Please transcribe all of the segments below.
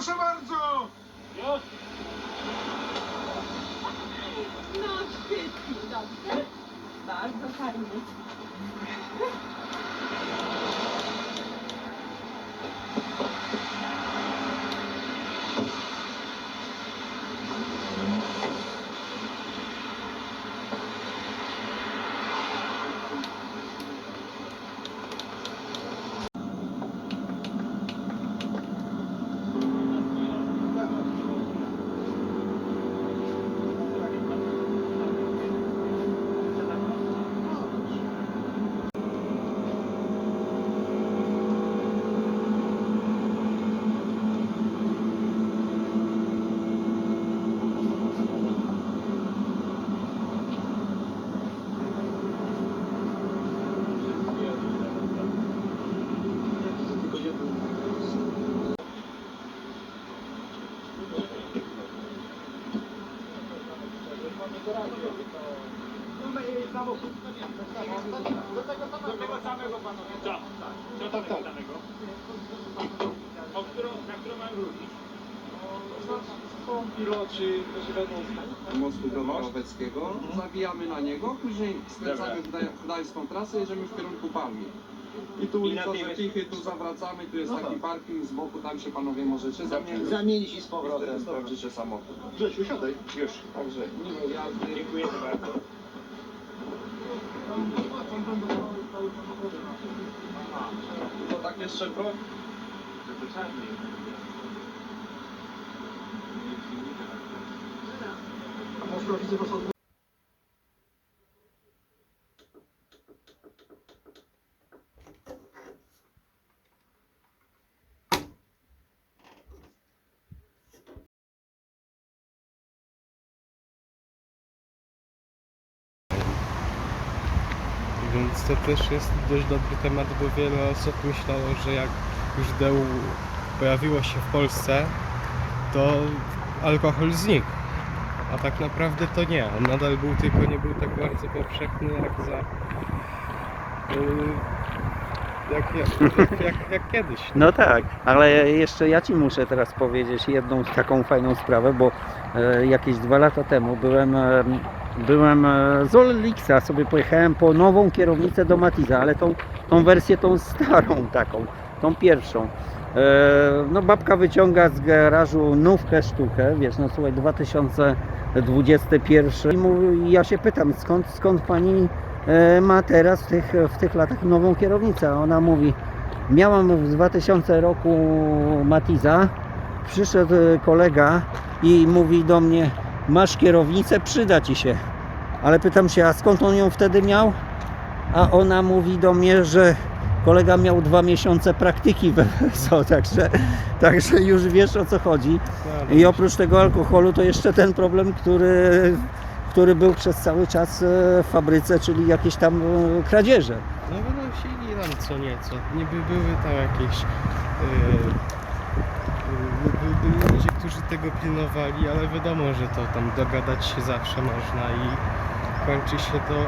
Proszę bardzo! Już? No świetnie, dobrze. Bardzo fajnie. Do tego samego panowie. Tak, do tego samego. Na którą mam wrócić? Są piloci, którzy będą z mostu Gromoweckiego, zawijamy na niego, później skręcamy w gdańską trasę, jedziemy w kierunku Palmi. I tu ulica Rzepichy, tu zawracamy, tu jest taki parking z boku, tam się panowie możecie zamienić i z powrotem. sprawdzicie samochód. Grzesiu, siadaj. Już, także miłej jazdy. Dziękuję bardzo. To tak jeszcze broń. Więc to też jest dość dobry temat, bo wiele osób myślało, że jak już DEU pojawiło się w Polsce, to alkohol znikł. A tak naprawdę to nie. On nadal był, tylko nie był tak bardzo powszechny jak jak kiedyś. No tak, ale jeszcze ja Ci muszę teraz powiedzieć jedną taką fajną sprawę, bo jakieś 2 lata temu byłem z Olixa, sobie pojechałem po nową kierownicę do Matiza, ale tą wersję, tą starą taką, tą pierwszą. No babka wyciąga z garażu nówkę sztukę, wiesz, no słuchaj, 2021 i ja się pytam, skąd pani ma teraz w tych latach nową kierownicę, a ona mówi, miałam w 2000 roku Matiza, przyszedł kolega i mówi do mnie, masz kierownicę, przyda ci się. Ale pytam się, a skąd on ją wtedy miał? A ona mówi do mnie, że kolega miał 2 miesiące praktyki we WSO, także już wiesz, o co chodzi. I oprócz tego alkoholu to jeszcze ten problem, który był przez cały czas w fabryce, czyli jakieś tam kradzieże. No wynosili tam co nieco. Niby były tam jakieś byli ludzie, którzy tego pilnowali, ale wiadomo, że to tam dogadać się zawsze można i kończy się to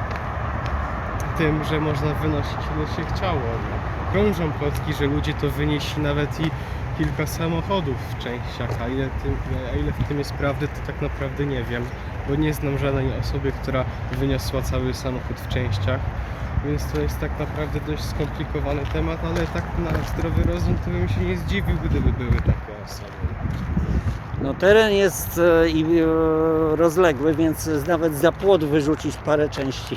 tym, że można wynosić ile się chciało. No. Krążą plotki, że ludzie to wynieśli nawet i kilka samochodów w częściach, a ile w tym jest prawdy, to tak naprawdę nie wiem, bo nie znam żadnej osoby, która wyniosła cały samochód w częściach, więc to jest tak naprawdę dość skomplikowany temat, ale tak na zdrowy rozum to bym się nie zdziwił, gdyby były takie osoby. No teren jest rozległy, więc nawet za płot wyrzucić parę części.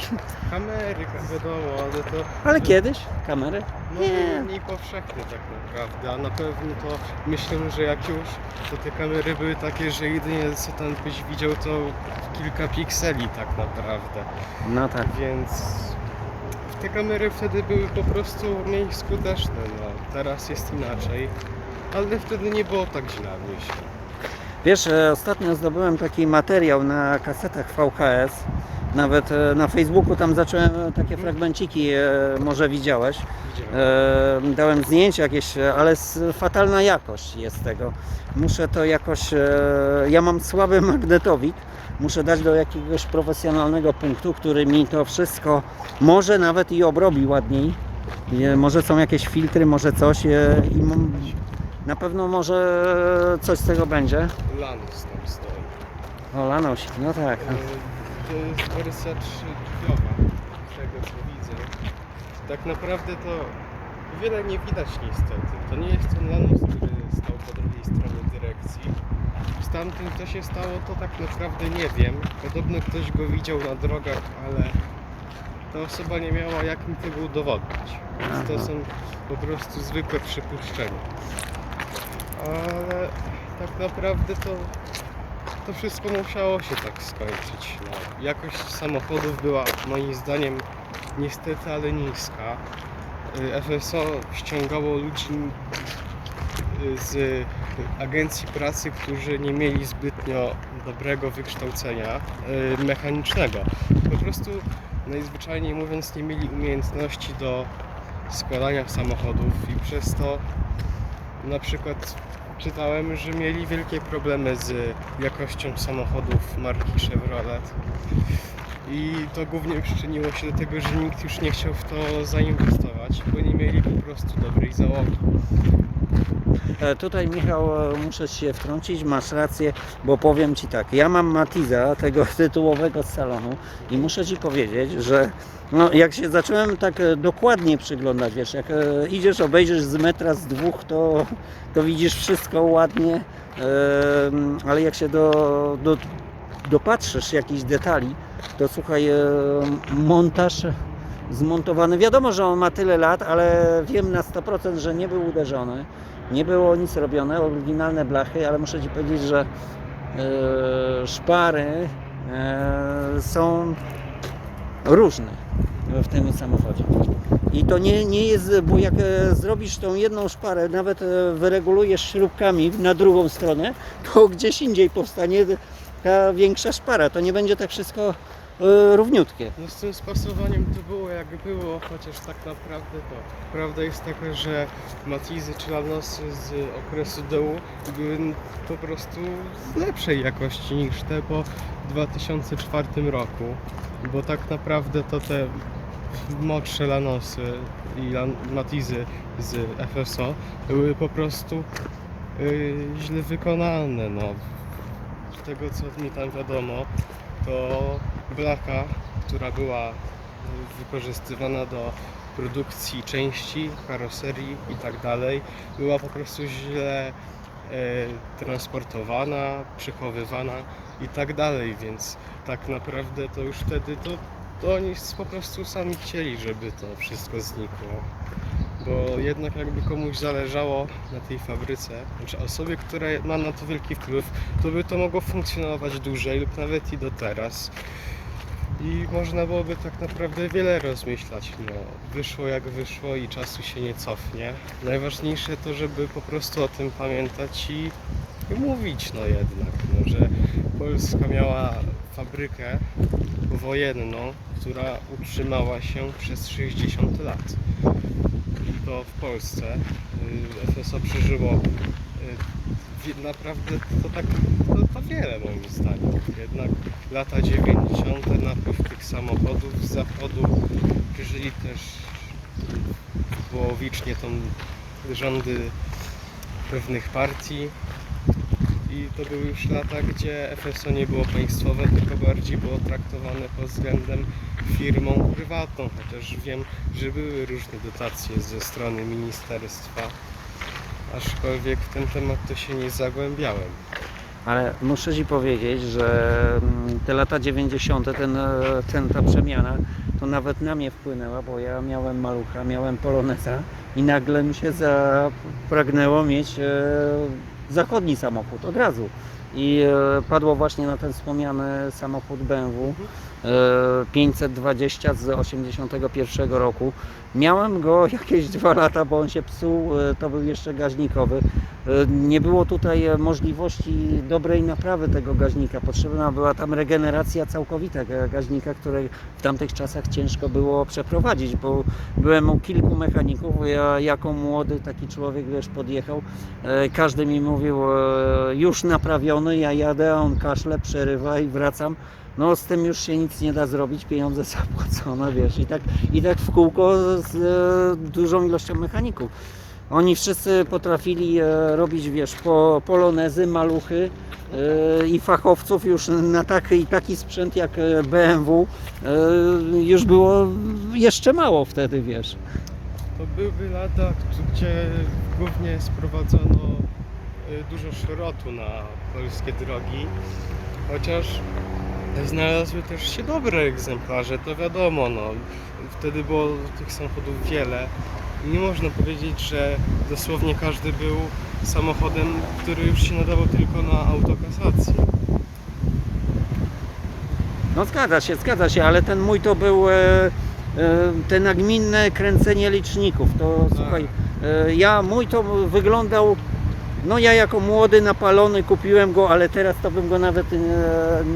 Kamery, wiadomo, ale to... Ale kiedyś kamery? No mniej powszechne tak naprawdę, a na pewno to myślę, że jak już, to te kamery były takie, że jedynie co tam byś widział to kilka pikseli tak naprawdę. No tak. Więc te kamery wtedy były po prostu mniej skuteczne, no teraz jest inaczej, ale wtedy nie było tak źle, myślę. Wiesz, ostatnio zdobyłem taki materiał na kasetach VHS. Nawet na Facebooku tam zacząłem takie fragmenciki, może widziałeś. Dałem zdjęcia jakieś, ale fatalna jakość jest tego. Muszę to jakoś, ja mam słaby magnetowid, muszę dać do jakiegoś profesjonalnego punktu, który mi to wszystko może nawet i obrobi ładniej. Może są jakieś filtry, może coś. Na pewno może coś z tego będzie. Lanus tam stoi. O, Lanosik, no tak. To jest wersja 3-drzwiowa, z tego co widzę. Tak naprawdę to wiele nie widać niestety. To nie jest ten Lanus, który stał po drugiej stronie dyrekcji. Z tamtym co się stało, to tak naprawdę nie wiem. Podobno ktoś go widział na drogach, ale ta osoba nie miała jak mi tego udowodnić. Więc to są po prostu zwykłe przypuszczenia. Ale tak naprawdę to wszystko musiało się tak skończyć. No, jakość samochodów była moim zdaniem niestety, ale niska. FSO ściągało ludzi z agencji pracy, którzy nie mieli zbytnio dobrego wykształcenia mechanicznego. Po prostu najzwyczajniej mówiąc nie mieli umiejętności do składania samochodów i przez to na przykład czytałem, że mieli wielkie problemy z jakością samochodów marki Chevrolet i to głównie przyczyniło się do tego, że nikt już nie chciał w to zainwestować, bo nie mieli po prostu dobrej załogi. Tutaj, Michał, muszę się wtrącić, masz rację, bo powiem Ci tak, ja mam Matiza, tego tytułowego z salonu i muszę Ci powiedzieć, że no, jak się zacząłem tak dokładnie przyglądać, wiesz, jak idziesz, obejrzysz z metra, z dwóch, to widzisz wszystko ładnie, ale jak się dopatrzysz jakichś detali, to słuchaj, montaż zmontowany, wiadomo, że on ma tyle lat, ale wiem na 100%, że nie był uderzony. Nie było nic robione, oryginalne blachy, ale muszę Ci powiedzieć, że szpary są różne w tym samochodzie. I to nie jest, bo jak zrobisz tą jedną szparę, nawet wyregulujesz śrubkami na drugą stronę, to gdzieś indziej powstanie ta większa szpara. To nie będzie tak wszystko równiutkie. No z tym spasowaniem to było jak było, chociaż tak naprawdę to prawda jest taka, że Matizy czy Lanosy z okresu dołu były po prostu z lepszej jakości niż te po 2004 roku, bo tak naprawdę to te młodsze Lanosy i Matizy z FSO były po prostu źle wykonane. No. Z tego co mi tam wiadomo, to blacha, która była wykorzystywana do produkcji części, karoserii i tak dalej, była po prostu źle transportowana, przechowywana i tak dalej, więc tak naprawdę to już wtedy to oni po prostu sami chcieli, żeby to wszystko znikło. Bo jednak jakby komuś zależało na tej fabryce, znaczy osobie, która ma na to wielki wpływ, to by to mogło funkcjonować dłużej lub nawet i do teraz. I można byłoby tak naprawdę wiele rozmyślać. No, wyszło jak wyszło i czasu się nie cofnie. Najważniejsze to, żeby po prostu o tym pamiętać i mówić no jednak, no, że Polska miała fabrykę wojenną, która utrzymała się przez 60 lat. I to w Polsce FSO przeżyło naprawdę to wiele moim zdaniem. Jednak lata 90. napływ tych samochodów z zachodu przeżyli też połowicznie tą rządy pewnych partii. I to były już lata, gdzie FSO nie było państwowe, tylko bardziej było traktowane pod względem firmą prywatną, chociaż wiem, że były różne dotacje ze strony ministerstwa, aczkolwiek w ten temat to się nie zagłębiałem. Ale muszę Ci powiedzieć, że te lata 90., ta przemiana, to nawet na mnie wpłynęła, bo ja miałem malucha, miałem Poloneza i nagle mi się zapragnęło mieć zachodni samochód od razu. I padło właśnie na ten wspomniany samochód BMW 520 z 81 roku. Miałem go jakieś 2 lata, bo on się psuł, to był jeszcze gaźnikowy. Nie było tutaj możliwości dobrej naprawy tego gaźnika. Potrzebna była tam regeneracja całkowita gaźnika, której w tamtych czasach ciężko było przeprowadzić, bo byłem u kilku mechaników. Ja jako młody taki człowiek, wiesz, podjechał. Każdy mi mówił, już naprawiony, ja jadę, a on kaszle, przerywa i wracam. No z tym już się nic nie da zrobić, pieniądze zapłacone, wiesz, i tak w kółko z dużą ilością mechaników. Oni wszyscy potrafili robić, wiesz, polonezy, maluchy i fachowców już na taki sprzęt jak BMW już było jeszcze mało wtedy, wiesz. To były lata, gdzie głównie sprowadzono dużo szrotu na polskie drogi, chociaż znalazły też się dobre egzemplarze, to wiadomo, no, wtedy było tych samochodów wiele. Nie można powiedzieć, że dosłownie każdy był samochodem, który już się nadawał tylko na autokasację. No zgadza się, ale ten mój to był te nagminne kręcenie liczników. To Tak. słuchaj, mój to wyglądał, no ja jako młody, napalony kupiłem go, ale teraz to bym go nawet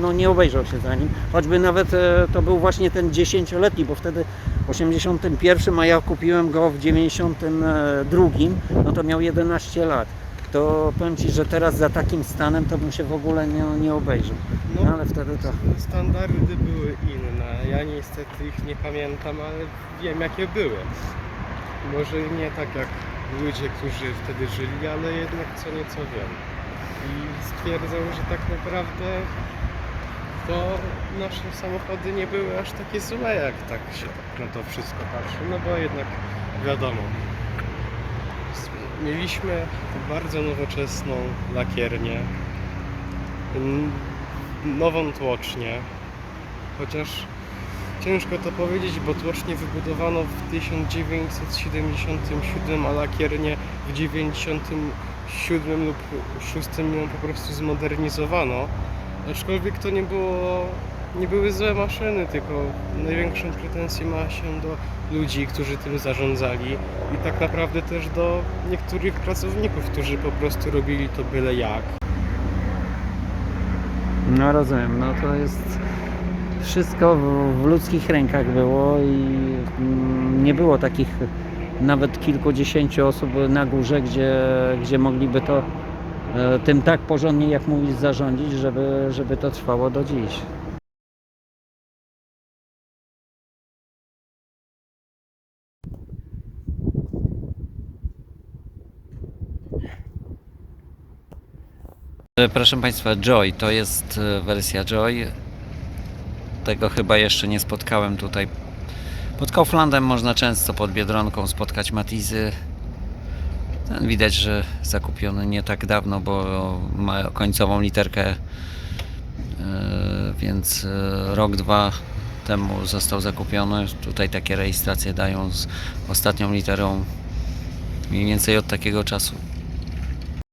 no nie obejrzał się za nim. Choćby nawet to był właśnie ten 10-letni, bo wtedy w 81, a ja kupiłem go w 92, no to miał 11 lat. To powiem Ci, że teraz za takim stanem to bym się w ogóle nie obejrzał. No ale wtedy to... Standardy były inne. Ja niestety ich nie pamiętam, ale wiem jakie były. Może nie tak jak ludzie, którzy wtedy żyli, ale jednak co nieco wiem. I stwierdzam, że tak naprawdę to nasze samochody nie były aż takie złe, jak tak się na to wszystko patrzy. No bo jednak wiadomo. Mieliśmy bardzo nowoczesną lakiernię, nową tłocznię, chociaż ciężko to powiedzieć, bo tłocznię wybudowano w 1977, a lakiernię w 1997 lub 2006 ją po prostu zmodernizowano. Aczkolwiek to nie były złe maszyny, tylko największą pretensję ma się do ludzi, którzy tym zarządzali i tak naprawdę też do niektórych pracowników, którzy po prostu robili to byle jak. No rozumiem, no to jest wszystko w ludzkich rękach było i nie było takich nawet kilkudziesięciu osób na górze, gdzie mogliby to tym tak porządnie, jak mówisz, zarządzić, żeby to trwało do dziś. Proszę Państwa, Joy to jest wersja Joy. Tego chyba jeszcze nie spotkałem tutaj. Pod Kauflandem można często pod Biedronką spotkać Matizy. Ten widać, że zakupiony nie tak dawno, bo ma końcową literkę, więc rok, dwa temu został zakupiony. Tutaj takie rejestracje dają z ostatnią literą mniej więcej od takiego czasu.